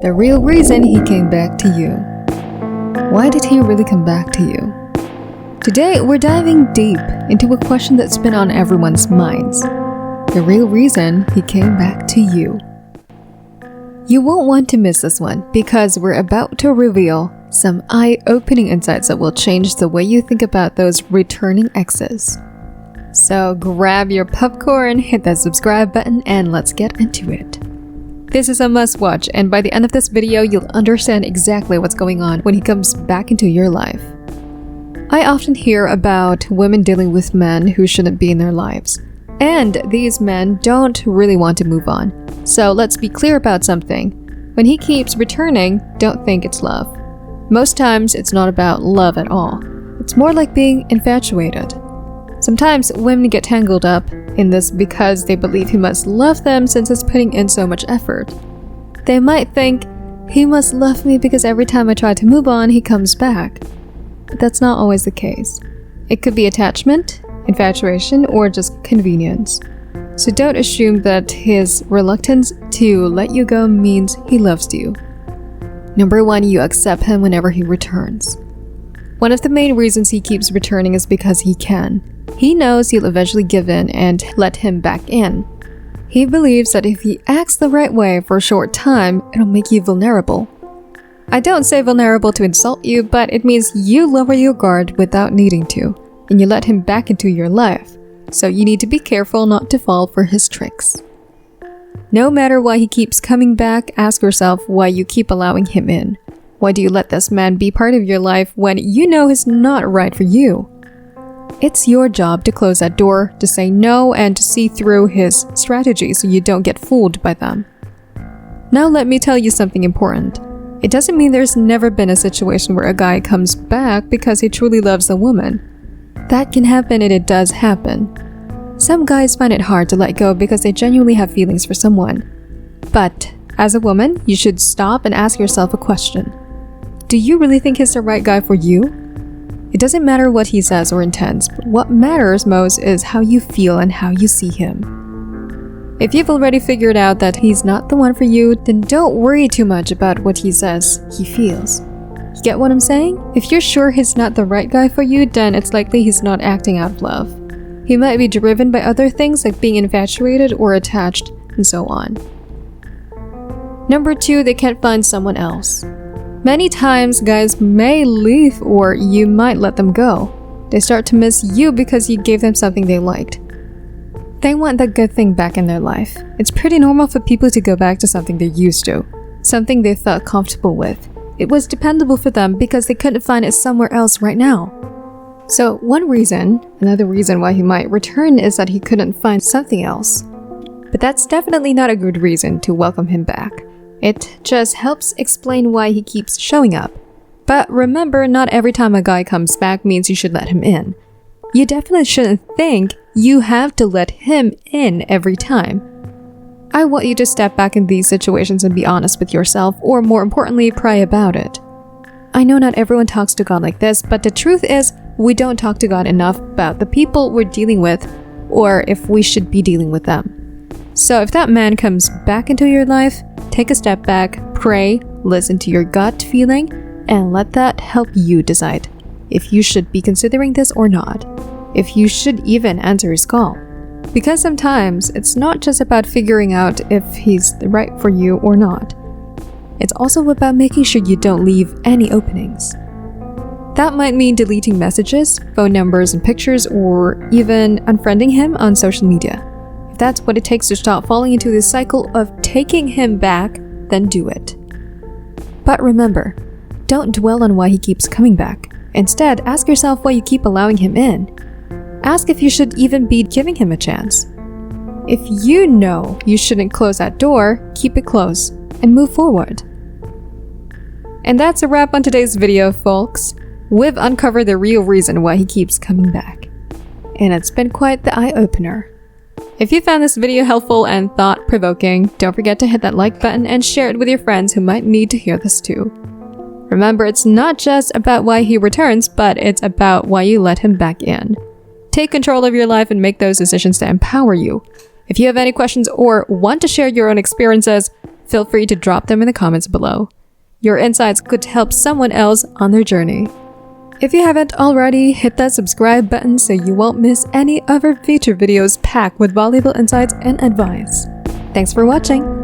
The real reason he came back to you. Why did he really come back to you? Today, we're diving deep into a question that's been on everyone's minds. The real reason he came back to you. You won't want to miss this one because we're about to reveal some eye-opening insights that will change the way you think about those returning exes. So grab your popcorn, hit that subscribe button, and let's get into it. This is a must-watch, and by the end of this video, you'll understand exactly what's going on when he comes back into your life. I often hear about women dealing with men who shouldn't be in their lives. And these men don't really want to move on. So let's be clear about something. When he keeps returning, don't think it's love. Most times, it's not about love at all. It's more like being infatuated. Sometimes women get tangled up in this because they believe he must love them since he's putting in so much effort. They might think, he must love me because every time I try to move on, he comes back. But that's not always the case. It could be attachment, infatuation, or just convenience. So don't assume that his reluctance to let you go means he loves you. Number 1, you accept him whenever he returns. One of the main reasons he keeps returning is because he can. He knows you'll eventually give in and let him back in. He believes that if he acts the right way for a short time, it'll make you vulnerable. I don't say vulnerable to insult you, but it means you lower your guard without needing to, and you let him back into your life. So you need to be careful not to fall for his tricks. No matter why he keeps coming back, ask yourself why you keep allowing him in. Why do you let this man be part of your life when you know he's not right for you? It's your job to close that door, to say no, and to see through his strategies so you don't get fooled by them. Now let me tell you something important. It doesn't mean there's never been a situation where a guy comes back because he truly loves a woman. That can happen, and it does happen. Some guys find it hard to let go because they genuinely have feelings for someone. But as a woman, you should stop and ask yourself a question. Do you really think he's the right guy for you? It doesn't matter what he says or intends, but what matters most is how you feel and how you see him. If you've already figured out that he's not the one for you, then don't worry too much about what he says he feels. You get what I'm saying? If you're sure he's not the right guy for you, then it's likely he's not acting out of love. He might be driven by other things like being infatuated or attached, and so on. Number 2, they can't find someone else. Many times, guys may leave or you might let them go. They start to miss you because you gave them something they liked. They want that good thing back in their life. It's pretty normal for people to go back to something they're used to, something they felt comfortable with. It was dependable for them because they couldn't find it somewhere else right now. So another reason why he might return is that he couldn't find something else. But that's definitely not a good reason to welcome him back. It just helps explain why he keeps showing up. But remember, not every time a guy comes back means you should let him in. You definitely shouldn't think you have to let him in every time. I want you to step back in these situations and be honest with yourself, or more importantly, pray about it. I know not everyone talks to God like this, but the truth is, we don't talk to God enough about the people we're dealing with, or if we should be dealing with them. So if that man comes back into your life, take a step back, pray, listen to your gut feeling, and let that help you decide if you should be considering this or not, if you should even answer his call. Because sometimes it's not just about figuring out if he's right for you or not. It's also about making sure you don't leave any openings. That might mean deleting messages, phone numbers and pictures, or even unfriending him on social media. If that's what it takes to stop falling into this cycle of taking him back, then do it. But remember, don't dwell on why he keeps coming back. Instead, ask yourself why you keep allowing him in. Ask if you should even be giving him a chance. If you know you shouldn't close that door, keep it closed and move forward. And that's a wrap on today's video, folks. We've uncovered the real reason why he keeps coming back. And it's been quite the eye-opener. If you found this video helpful and thought-provoking, don't forget to hit that like button and share it with your friends who might need to hear this too. Remember, it's not just about why he returns, but it's about why you let him back in. Take control of your life and make those decisions to empower you. If you have any questions or want to share your own experiences, feel free to drop them in the comments below. Your insights could help someone else on their journey. If you haven't already, hit that subscribe button so you won't miss any other feature videos packed with valuable insights and advice. Thanks for watching!